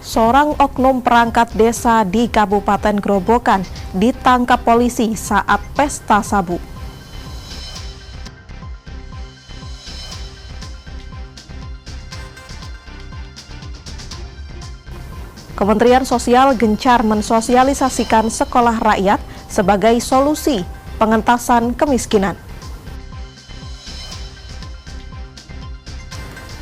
Seorang oknum perangkat desa di Kabupaten Grobogan ditangkap polisi saat pesta sabu. Kementerian Sosial gencar mensosialisasikan sekolah rakyat sebagai solusi pengentasan kemiskinan.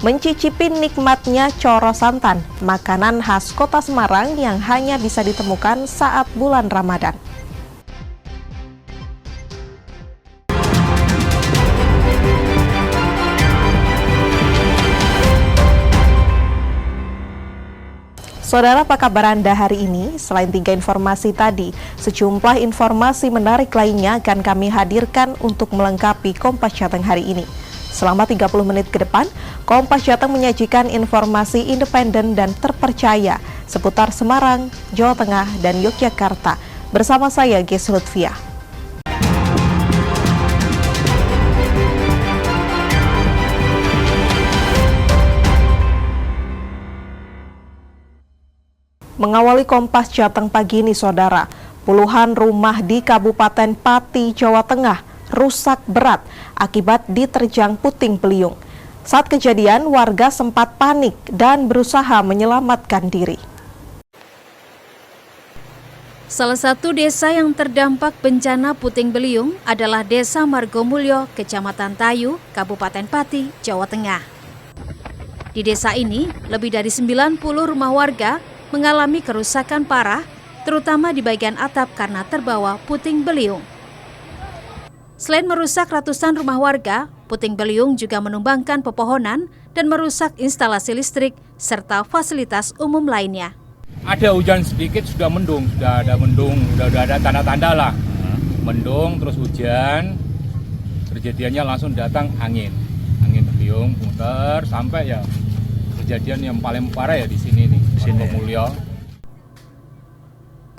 Mencicipi nikmatnya coro santan, makanan khas kota Semarang yang hanya bisa ditemukan saat bulan Ramadan. Saudara, apa kabar Anda hari ini? Selain 3 informasi tadi, sejumlah informasi menarik lainnya akan kami hadirkan untuk melengkapi Kompas Jateng hari ini. Selama 30 menit ke depan, Kompas Jateng menyajikan informasi independen dan terpercaya seputar Semarang, Jawa Tengah, dan Yogyakarta. Bersama saya, Ges Lutfiah. Mengawali Kompas Jateng pagi ini, saudara, puluhan rumah di Kabupaten Pati, Jawa Tengah rusak berat akibat diterjang puting beliung. Saat kejadian, warga sempat panik dan berusaha menyelamatkan diri. Salah satu desa yang terdampak bencana puting beliung adalah Desa Margomulyo, Kecamatan Tayu, Kabupaten Pati, Jawa Tengah. Di desa ini, lebih dari 90 rumah warga mengalami kerusakan parah, terutama di bagian atap karena terbawa puting beliung. Selain merusak ratusan rumah warga, puting beliung juga menumbangkan pepohonan dan merusak instalasi listrik serta fasilitas umum lainnya. Ada hujan sedikit sudah mendung, sudah ada tanda-tanda lah. Mendung terus hujan, kejadiannya langsung datang angin beliung muter sampai ya kejadian yang paling parah ya di sini nih, Margomulyo.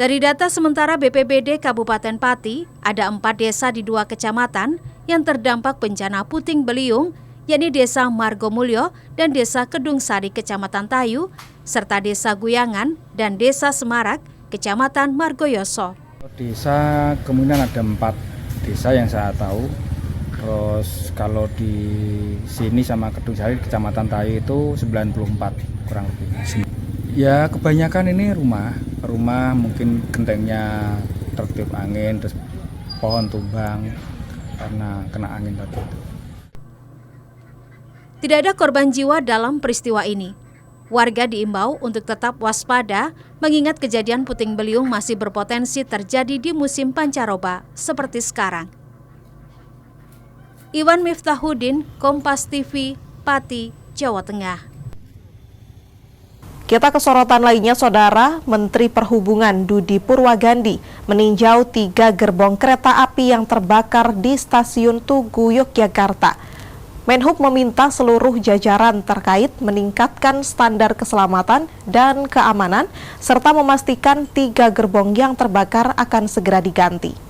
Dari data sementara BPBD Kabupaten Pati, ada 4 desa di 2 kecamatan yang terdampak bencana puting beliung, yakni Desa Margomulyo dan Desa Kedung Sari, Kecamatan Tayu, serta Desa Guyangan dan Desa Semarak, Kecamatan Margoyoso. Desa kemungkinan ada 4 desa yang saya tahu. Terus kalau di sini sama Kedung Sari, Kecamatan Tayu itu 94 kurang lebih. Ya kebanyakan ini rumah mungkin gentengnya tertiup angin, terus pohon tumbang karena kena angin tadi itu. Tidak ada korban jiwa dalam peristiwa ini. Warga diimbau untuk tetap waspada mengingat kejadian puting beliung masih berpotensi terjadi di musim pancaroba seperti sekarang. Iwan Miftahuddin, Kompas TV, Pati, Jawa Tengah. Kita ke sorotan lainnya, saudara. Menteri Perhubungan Dudi Purwagandi meninjau 3 gerbong kereta api yang terbakar di Stasiun Tugu, Yogyakarta. Menhub meminta seluruh jajaran terkait meningkatkan standar keselamatan dan keamanan, serta memastikan 3 gerbong yang terbakar akan segera diganti.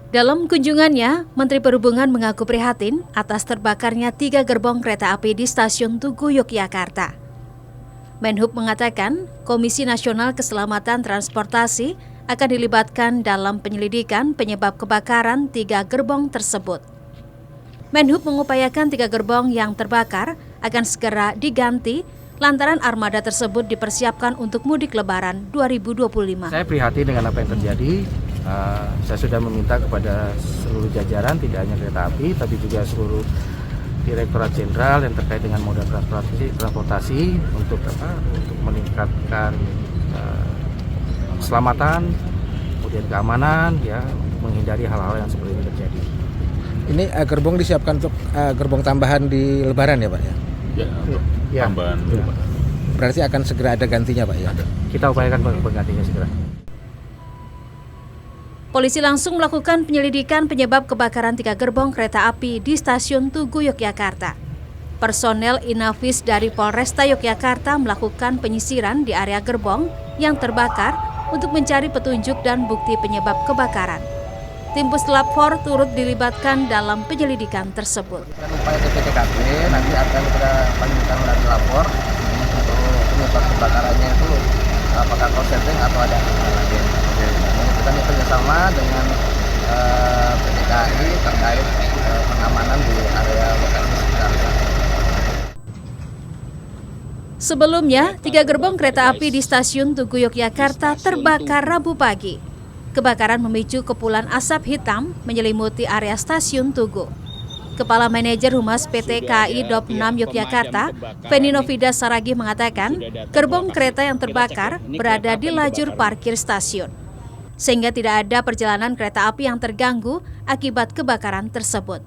Dalam kunjungannya, Menteri Perhubungan mengaku prihatin atas terbakarnya 3 gerbong kereta api di Stasiun Tugu, Yogyakarta. Menhub mengatakan, Komisi Nasional Keselamatan Transportasi akan dilibatkan dalam penyelidikan penyebab kebakaran 3 gerbong tersebut. Menhub mengupayakan 3 gerbong yang terbakar akan segera diganti lantaran armada tersebut dipersiapkan untuk mudik Lebaran 2025. Saya prihatin dengan apa yang terjadi. Saya sudah meminta kepada seluruh jajaran, tidak hanya kereta api, tapi juga seluruh Direktorat Jenderal yang terkait dengan moda transportasi untuk meningkatkan keselamatan, kemudian keamanan, ya, menghindari hal-hal yang seperti ini terjadi. Ini gerbong disiapkan untuk gerbong tambahan di Lebaran ya Pak ya? Ya, tambahan. Ya. Berarti akan segera ada gantinya Pak ya? Kita upayakan penggantinya segera. Polisi langsung melakukan penyelidikan penyebab kebakaran 3 gerbong kereta api di Stasiun Tugu, Yogyakarta. Personel Inafis dari Polresta Yogyakarta melakukan penyisiran di area gerbong yang terbakar untuk mencari petunjuk dan bukti penyebab kebakaran. Tim Puslap 4 turut dilibatkan dalam penyelidikan tersebut. Upaya TKP nanti akan kita lanjutkan lagi lapor bersama dengan PT KAI terkait pengamanan di area lokasi sekitar. Sebelumnya, 3 gerbong kereta api di stasiun Tugu Yogyakarta terbakar Rabu pagi. Kebakaran memicu kepulan asap hitam menyelimuti area stasiun Tugu. Kepala Manajer Humas PT KAI Dop 6 Yogyakarta, Feni Novida Saragi mengatakan, gerbong kereta yang terbakar berada di lajur parkir stasiun, sehingga tidak ada perjalanan kereta api yang terganggu akibat kebakaran tersebut.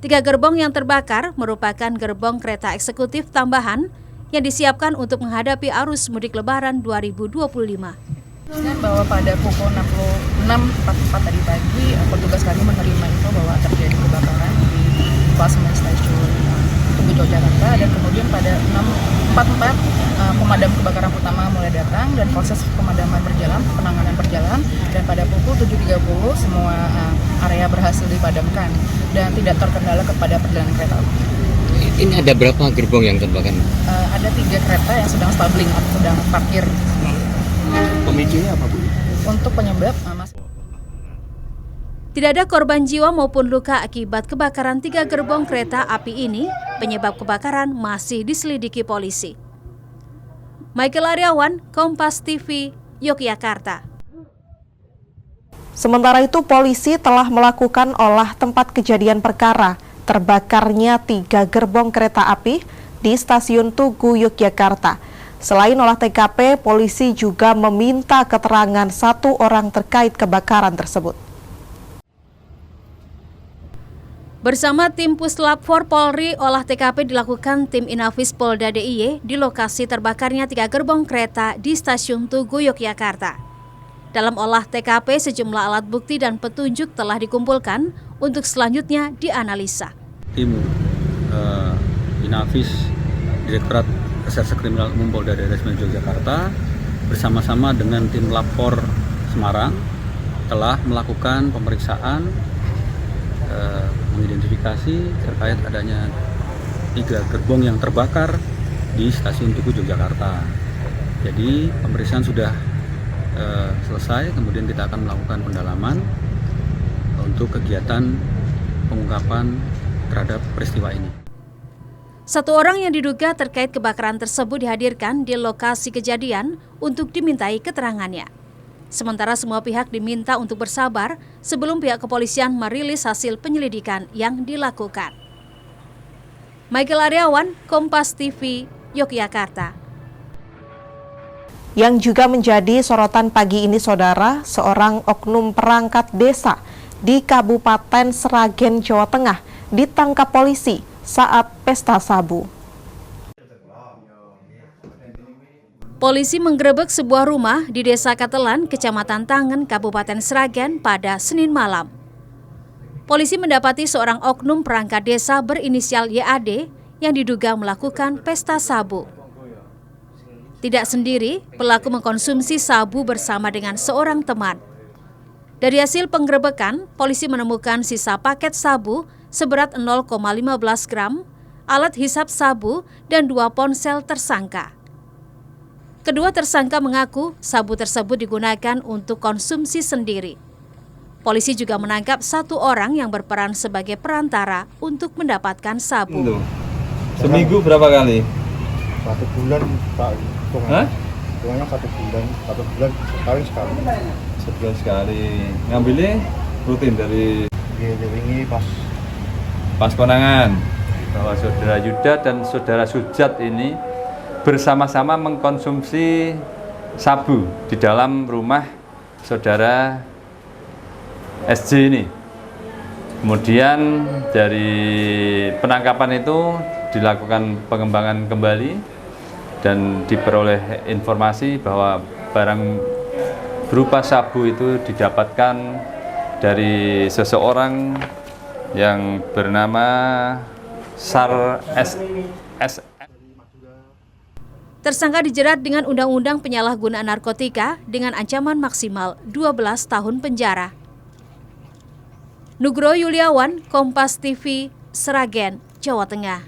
3 gerbong yang terbakar merupakan gerbong kereta eksekutif tambahan yang disiapkan untuk menghadapi arus mudik Lebaran 2025. Bahwa pada pukul 6.44 tadi pagi, petugas kami menerima info bahwa terjadi kebakaran di pelabuhan stasiun Tugu Yogyakarta, dan kemudian pada 6.44 pemadam kebakaran utama mulai datang dan proses pemadaman berjalan, penanganan berjalan, dan pada pukul 7.30 semua area berhasil dipadamkan dan tidak terkendala kepada perjalanan kereta api. Ini ada berapa gerbong yang terbakar? Ada 3 kereta yang sedang stabling atau sedang parkir. Pemicunya apa, Bu? Untuk penyebab Tidak ada korban jiwa maupun luka akibat kebakaran 3 gerbong kereta api ini. Penyebab kebakaran masih diselidiki polisi. Michael Aryawan, Kompas TV, Yogyakarta. Sementara itu, polisi telah melakukan olah tempat kejadian perkara terbakarnya 3 gerbong kereta api di stasiun Tugu Yogyakarta. Selain olah TKP, polisi juga meminta keterangan 1 orang terkait kebakaran tersebut. Bersama tim Puslap 4 Polri, olah TKP dilakukan tim Inafis Polda DIY di lokasi terbakarnya 3 gerbong kereta di stasiun Tugu Yogyakarta. Dalam olah TKP, sejumlah alat bukti dan petunjuk telah dikumpulkan untuk selanjutnya dianalisa. Tim Inafis Direktorat Reserse Kriminal Umum Polda Daerah Istimewa Yogyakarta bersama-sama dengan tim Lapor Semarang telah melakukan pemeriksaan, mengidentifikasi terkait adanya 3 gerbong yang terbakar di stasiun Tugu Yogyakarta. Jadi pemeriksaan sudah selesai, kemudian kita akan melakukan pendalaman untuk kegiatan pengungkapan terhadap peristiwa ini. 1 orang yang diduga terkait kebakaran tersebut dihadirkan di lokasi kejadian untuk dimintai keterangannya. Sementara semua pihak diminta untuk bersabar sebelum pihak kepolisian merilis hasil penyelidikan yang dilakukan. Michael Aryawan, Kompas TV, Yogyakarta. Yang juga menjadi sorotan pagi ini, Saudara, seorang oknum perangkat desa di Kabupaten Sragen, Jawa Tengah ditangkap polisi saat pesta sabu. Polisi menggerebek sebuah rumah di Desa Katelan, Kecamatan Tangen, Kabupaten Sragen pada Senin malam. Polisi mendapati seorang oknum perangkat desa berinisial YAD yang diduga melakukan pesta sabu. Tidak sendiri, pelaku mengkonsumsi sabu bersama dengan seorang teman. Dari hasil penggerebekan, polisi menemukan sisa paket sabu seberat 0,15 gram, alat hisap sabu, dan 2 ponsel tersangka. Kedua tersangka mengaku sabu tersebut digunakan untuk konsumsi sendiri. Polisi juga menangkap 1 orang yang berperan sebagai perantara untuk mendapatkan sabu. Seminggu berapa kali? 1 bulan, Pak. Hitungannya 1 bulan. 1 bulan sekali. Sebulan sekali. Ngambilnya rutin dari ini pas konangan. Bahwa saudara Yuda dan saudara Sujat ini bersama-sama mengkonsumsi sabu di dalam rumah saudara SJ ini. Kemudian dari penangkapan itu dilakukan pengembangan kembali dan diperoleh informasi bahwa barang berupa sabu itu didapatkan dari seseorang yang bernama Sar S. Tersangka dijerat dengan Undang-Undang Penyalahgunaan Narkotika dengan ancaman maksimal 12 tahun penjara. Nugroho Yuliawan, Kompas TV, Sragen, Jawa Tengah.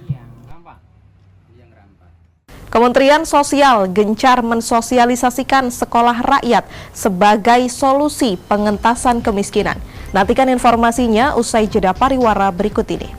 Kementerian Sosial gencar mensosialisasikan sekolah rakyat sebagai solusi pengentasan kemiskinan. Nantikan informasinya usai jeda pariwara berikut ini.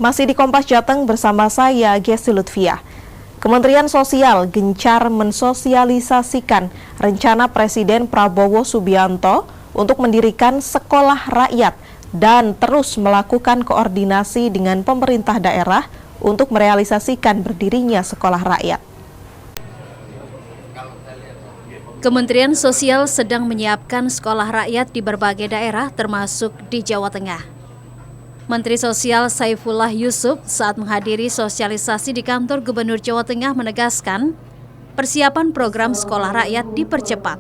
Masih di Kompas Jateng bersama saya, Gesi Lutfiah. Kementerian Sosial gencar mensosialisasikan rencana Presiden Prabowo Subianto untuk mendirikan sekolah rakyat dan terus melakukan koordinasi dengan pemerintah daerah untuk merealisasikan berdirinya sekolah rakyat. Kementerian Sosial sedang menyiapkan sekolah rakyat di berbagai daerah termasuk di Jawa Tengah. Menteri Sosial Saifullah Yusuf saat menghadiri sosialisasi di kantor Gubernur Jawa Tengah menegaskan persiapan program sekolah rakyat dipercepat.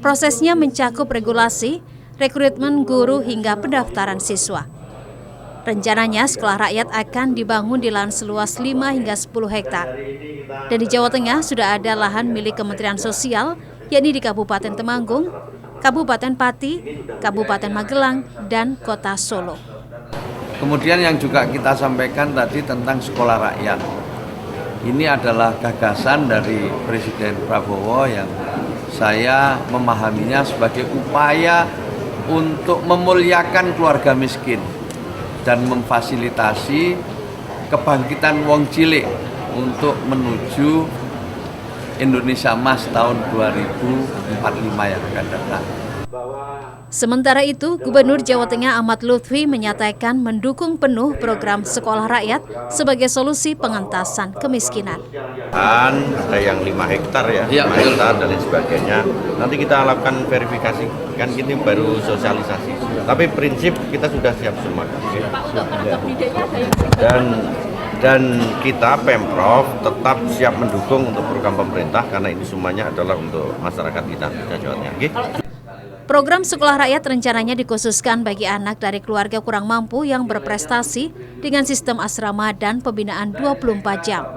Prosesnya mencakup regulasi, rekrutmen guru hingga pendaftaran siswa. Rencananya sekolah rakyat akan dibangun di lahan seluas 5 hingga 10 hektar. Dan di Jawa Tengah sudah ada lahan milik Kementerian Sosial, yakni di Kabupaten Temanggung, Kabupaten Pati, Kabupaten Magelang, dan Kota Solo. Kemudian yang juga kita sampaikan tadi tentang sekolah rakyat. Ini adalah gagasan dari Presiden Prabowo yang saya memahaminya sebagai upaya untuk memuliakan keluarga miskin dan memfasilitasi kebangkitan wong cilik untuk menuju Indonesia Emas tahun 2045 yang akan datang. Sementara itu, Gubernur Jawa Tengah Ahmad Lutfi menyatakan mendukung penuh program sekolah rakyat sebagai solusi pengentasan kemiskinan. Ada yang 5 hektar ya, 5 hektar dan lain sebagainya. Nanti kita lakukan verifikasi, kan ini baru sosialisasi. Tapi prinsip kita sudah siap semua. Dan kita Pemprov tetap siap mendukung untuk program pemerintah karena ini semuanya adalah untuk masyarakat kita Jawa Tengah. Program sekolah rakyat rencananya dikhususkan bagi anak dari keluarga kurang mampu yang berprestasi dengan sistem asrama dan pembinaan 24 jam.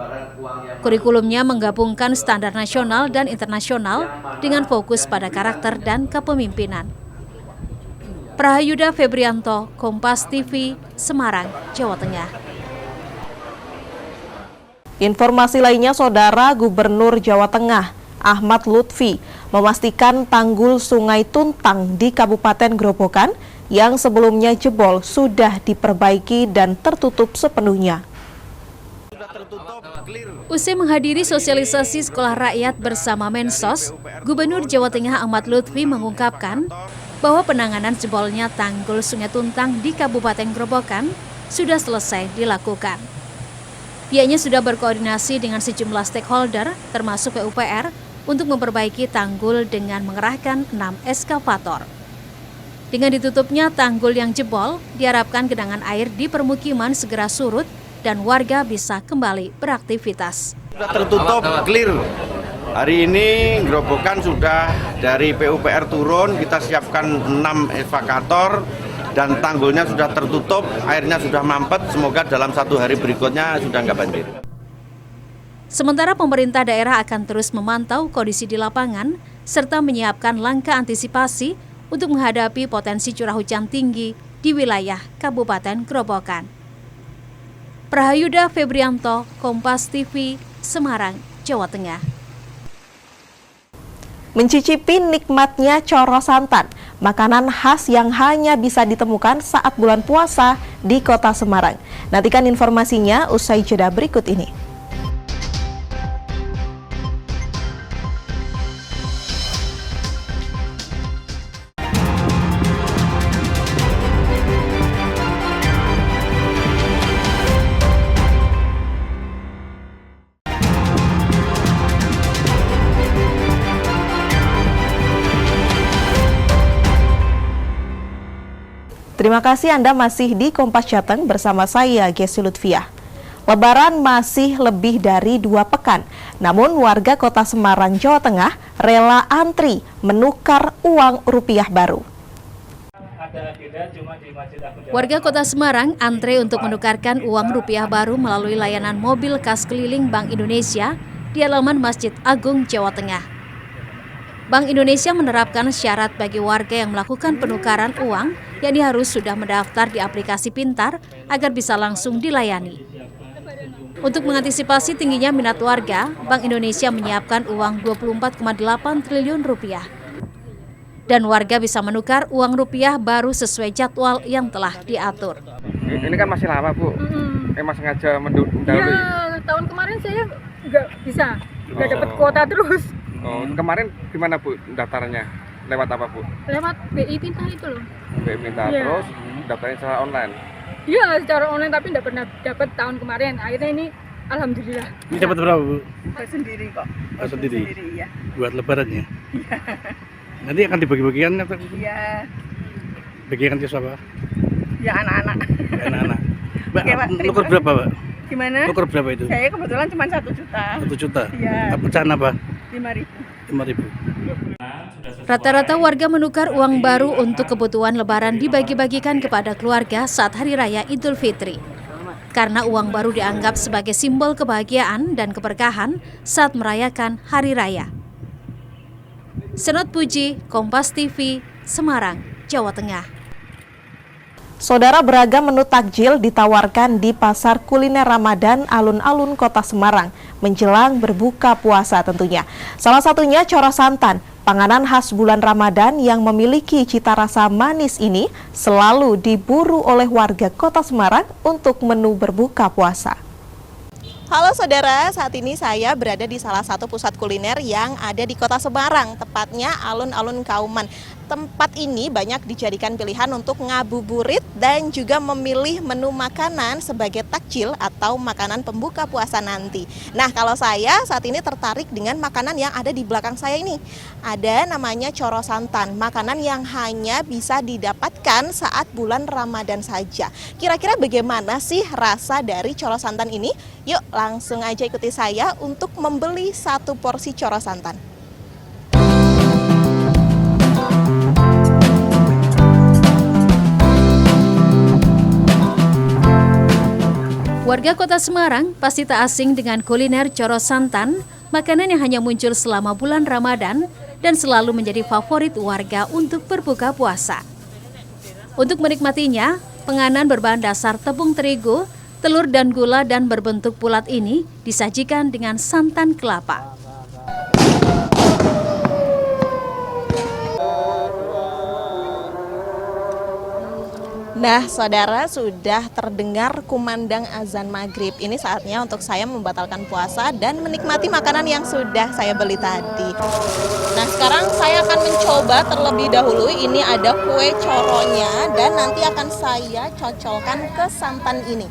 Kurikulumnya menggabungkan standar nasional dan internasional dengan fokus pada karakter dan kepemimpinan. Prahayuda Febrianto, Kompas TV, Semarang, Jawa Tengah. Informasi lainnya, Saudara, Gubernur Jawa Tengah Ahmad Lutfi memastikan tanggul Sungai Tuntang di Kabupaten Grobogan yang sebelumnya jebol sudah diperbaiki dan tertutup sepenuhnya. Usai menghadiri sosialisasi sekolah rakyat bersama Mensos, Gubernur Jawa Tengah Ahmad Lutfi mengungkapkan bahwa penanganan jebolnya tanggul Sungai Tuntang di Kabupaten Grobogan sudah selesai dilakukan. Pihaknya sudah berkoordinasi dengan sejumlah stakeholder termasuk PUPR untuk memperbaiki tanggul dengan mengerahkan 6 eskavator. Dengan ditutupnya tanggul yang jebol, diharapkan genangan air di permukiman segera surut dan warga bisa kembali beraktivitas. Sudah tertutup, clear. Hari ini Grobogan sudah dari PUPR turun, kita siapkan 6 eskavator dan tanggulnya sudah tertutup, airnya sudah mampet, semoga dalam 1 hari berikutnya sudah nggak banjir. Sementara pemerintah daerah akan terus memantau kondisi di lapangan serta menyiapkan langkah antisipasi untuk menghadapi potensi curah hujan tinggi di wilayah Kabupaten Grobogan. Prahayuda Febrianto, Kompas TV, Semarang, Jawa Tengah. Mencicipi nikmatnya coro santan, makanan khas yang hanya bisa ditemukan saat bulan puasa di Kota Semarang. Nantikan informasinya usai jeda berikut ini. Terima kasih Anda masih di Kompas Jateng bersama saya, Gesi Lutfiah. Lebaran masih lebih dari 2 pekan, namun warga Kota Semarang, Jawa Tengah rela antri menukar uang rupiah baru. Warga Kota Semarang antre untuk menukarkan uang rupiah baru melalui layanan mobil kas keliling Bank Indonesia di halaman Masjid Agung, Jawa Tengah. Bank Indonesia menerapkan syarat bagi warga yang melakukan penukaran uang, yakni harus sudah mendaftar di aplikasi Pintar agar bisa langsung dilayani. Untuk mengantisipasi tingginya minat warga, Bank Indonesia menyiapkan uang 24,8 triliun rupiah. Dan warga bisa menukar uang rupiah baru sesuai jadwal yang telah diatur. Ini kan masih lama, Bu. Emang sengaja mendahului? Ya, tahun kemarin saya nggak bisa, nggak dapat kuota terus. Oh, kemarin gimana, Bu, daftarnya? Lewat apa, Bu? Lewat BI Pintar itu loh. BI Pintar, Ya. Terus daftarnya secara online? Iya, secara online tapi nggak pernah dapat tahun kemarin. Akhirnya ini, alhamdulillah. Ini dapat berapa, Bu? Sendiri kok. Sendiri? Ya. Buat lebaran ya? Nanti akan dibagi-bagikan atau? Iya. Bagikan ke siapa? Ya anak-anak. Anak-anak. Mbak, Oke, Pak, nuker berapa, Pak? Gimana? Nuker berapa itu? Saya kebetulan cuma 1 juta. 1 juta? Iya. Pecahan apa? 5.000. 5.000. Rata-rata warga menukar uang baru untuk kebutuhan lebaran dibagi-bagikan kepada keluarga saat Hari Raya Idul Fitri. Karena uang baru dianggap sebagai simbol kebahagiaan dan keberkahan saat merayakan Hari Raya. Senot Puji, Kompas TV, Semarang, Jawa Tengah. Saudara, beragam menu takjil ditawarkan di pasar kuliner Ramadan alun-alun Kota Semarang menjelang berbuka puasa tentunya. Salah satunya coro santan, panganan khas bulan Ramadan yang memiliki cita rasa manis ini selalu diburu oleh warga Kota Semarang untuk menu berbuka puasa. Halo saudara, saat ini saya berada di salah satu pusat kuliner yang ada di Kota Semarang, tepatnya alun-alun Kauman. Tempat ini banyak dijadikan pilihan untuk ngabuburit dan juga memilih menu makanan sebagai takjil atau makanan pembuka puasa nanti. Nah, kalau saya saat ini tertarik dengan makanan yang ada di belakang saya ini. Ada namanya coro santan, makanan yang hanya bisa didapatkan saat bulan Ramadan saja. Kira-kira bagaimana sih rasa dari coro santan ini? Yuk langsung aja ikuti saya untuk membeli 1 porsi coro santan. Warga Kota Semarang pasti tak asing dengan kuliner coro santan, makanan yang hanya muncul selama bulan Ramadan dan selalu menjadi favorit warga untuk berbuka puasa. Untuk menikmatinya, penganan berbahan dasar tepung terigu, telur dan gula dan berbentuk bulat ini disajikan dengan santan kelapa. Nah, saudara, sudah terdengar kumandang azan maghrib. Ini saatnya untuk saya membatalkan puasa dan menikmati makanan yang sudah saya beli tadi. Nah, sekarang saya akan mencoba terlebih dahulu. Ini ada kue coronya dan nanti akan saya cocolkan ke santan ini.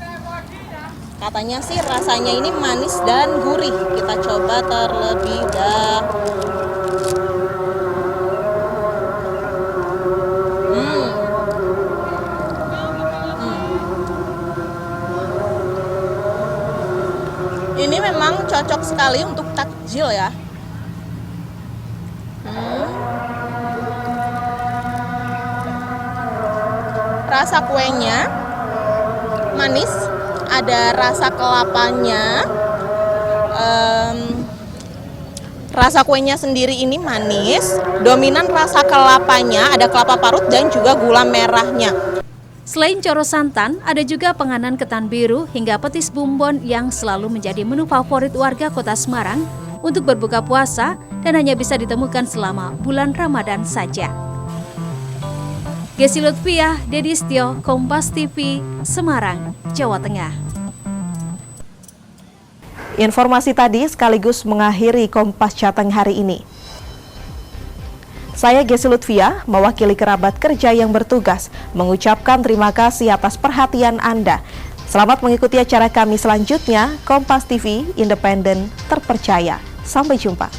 Katanya sih rasanya ini manis dan gurih. Kita coba terlebih dahulu. Ini memang cocok sekali untuk takjil ya. Rasa kuenya manis, ada rasa kelapanya. Rasa kuenya sendiri ini manis, dominan rasa kelapanya, ada kelapa parut dan juga gula merahnya. Selain coro santan, ada juga penganan ketan biru hingga petis bumbon yang selalu menjadi menu favorit warga Kota Semarang untuk berbuka puasa dan hanya bisa ditemukan selama bulan Ramadan saja. Gesi Lutfiah, Dedi Stio, Kompas TV, Semarang, Jawa Tengah. Informasi tadi sekaligus mengakhiri Kompas Jateng hari ini. Saya Gesi Lutfiah, mewakili kerabat kerja yang bertugas, mengucapkan terima kasih atas perhatian Anda. Selamat mengikuti acara kami selanjutnya, Kompas TV, independen, terpercaya. Sampai jumpa.